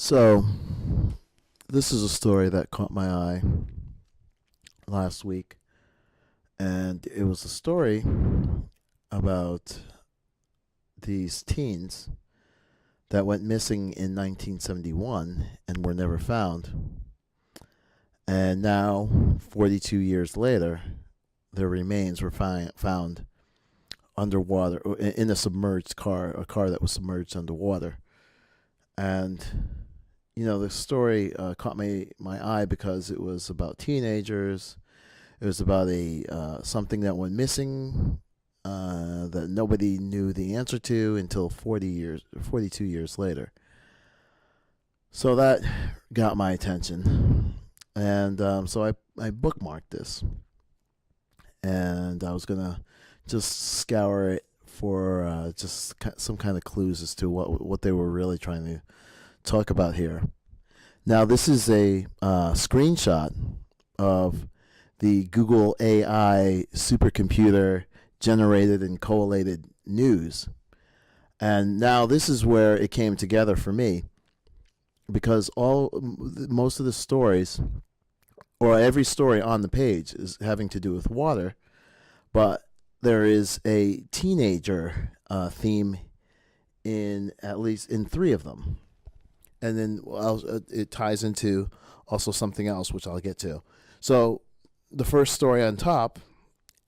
So, this is a story that caught my eye last week, and it was a story about these teens that went missing in 1971 and were never found. And now, 42 years later, their remains were found underwater or in a submerged car, a car that was submerged underwater. And the story caught my eye because it was about teenagers. It was about a something that went missing that nobody knew the answer to until 42 years later. So that got my attention, and so I bookmarked this, and I was gonna just scour it for just some kind of clues as to what they were really trying to talk about here. Now, this is a screenshot of the Google AI supercomputer generated and collated news. And now this is where it came together for me, because most of the stories, or every story on the page, is having to do with water, but there is a teenager theme in at least in three of them. And then it ties into also something else, which I'll get to. So the first story on top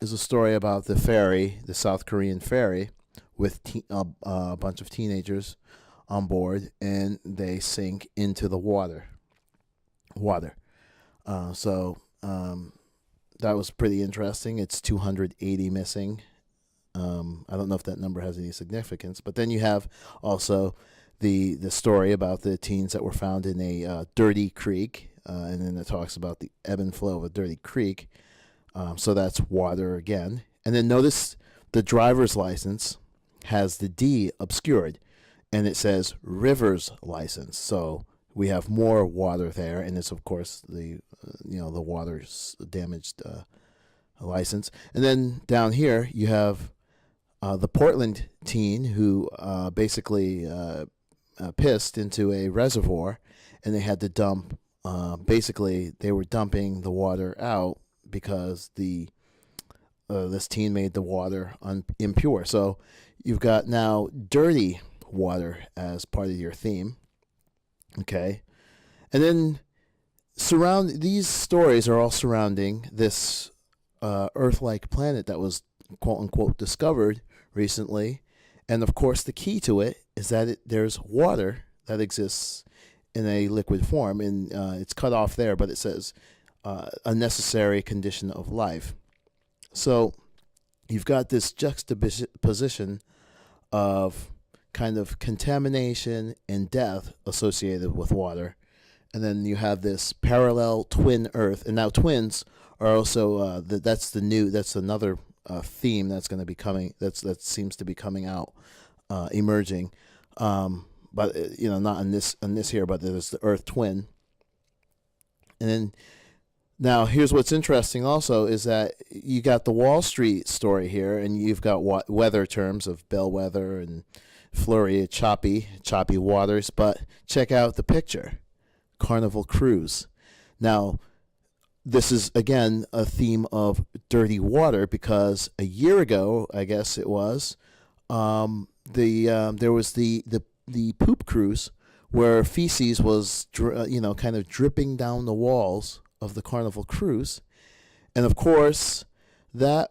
is a story about the ferry, the South Korean ferry, with a bunch of teenagers on board, and they sink into the water. So that was pretty interesting. It's 280 missing. I don't know if that number has any significance, but then you have also the story about the teens that were found in a dirty creek, and then it talks about the ebb and flow of a dirty creek. So that's water again. And then notice the driver's license has the D obscured, and it says river's license. So we have more water there, and it's of course the water's damaged license. And then down here you have the Portland teen who basically pissed into a reservoir, and they had to dump. Basically, they were dumping the water out because this teen made the water impure. So you've got now dirty water as part of your theme. Okay, and then these stories are all surrounding this Earth-like planet that was quote unquote discovered recently. And of course, the key to it is that there's water that exists in a liquid form, and it's cut off there, but it says a necessary condition of life. So you've got this juxtaposition of kind of contamination and death associated with water, and then you have this parallel twin Earth, and now twins are also that's another theme that's going to be coming. That seems to be coming out, emerging, but not on this here. But there's the Earth twin, and then now here's what's interesting. Also, is that you got the Wall Street story here, and you've got weather terms of bellwether and flurry, choppy waters. But check out the picture, Carnival Cruise. Now, this is again a theme of dirty water, because a year ago, I guess it was, there was the poop cruise where feces was kind of dripping down the walls of the Carnival Cruise, and of course that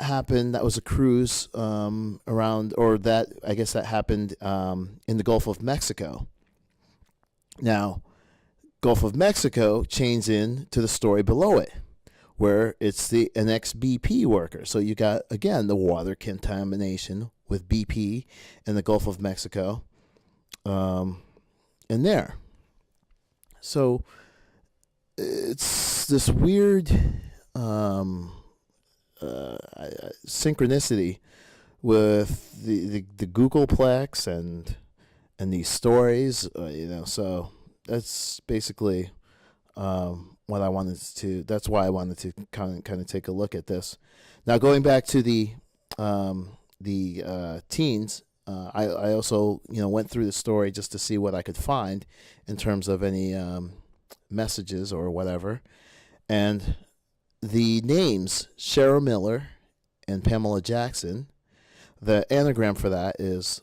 happened. That was a cruise around, or that I guess that happened in the Gulf of Mexico. Now, Gulf of Mexico chains in to the story below it, where it's an ex-BP worker. So you got, again, the water contamination with BP in the Gulf of Mexico in there. So it's this weird synchronicity with the Googleplex and these stories, so that's basically what I wanted to. That's why I wanted to kind of take a look at this. Now, going back to the teens, I also went through the story just to see what I could find in terms of any messages or whatever, and the names Cheryl Miller and Pamela Jackson. The anagram for that is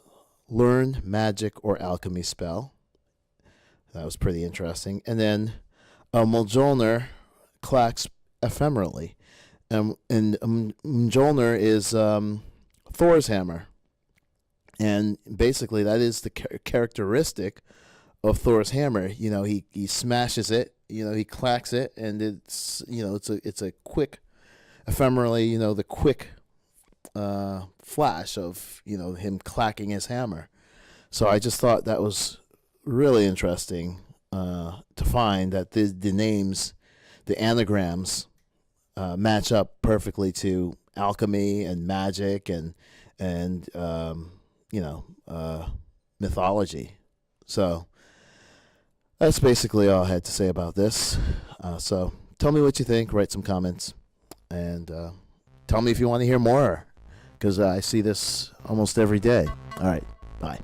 learn magic or alchemy spell. That was pretty interesting. And then Mjolnir clacks ephemerally. And Mjolnir is Thor's hammer. And basically that is the characteristic of Thor's hammer. He smashes it, he clacks it, and it's a quick, ephemerally, the quick flash of him clacking his hammer. So I just thought that was really interesting to find that the names, the anagrams, match up perfectly to alchemy and magic and mythology. So that's basically all I had to say about this. So tell me what you think. Write some comments, and tell me if you want to hear more, because I see this almost every day. All right, bye.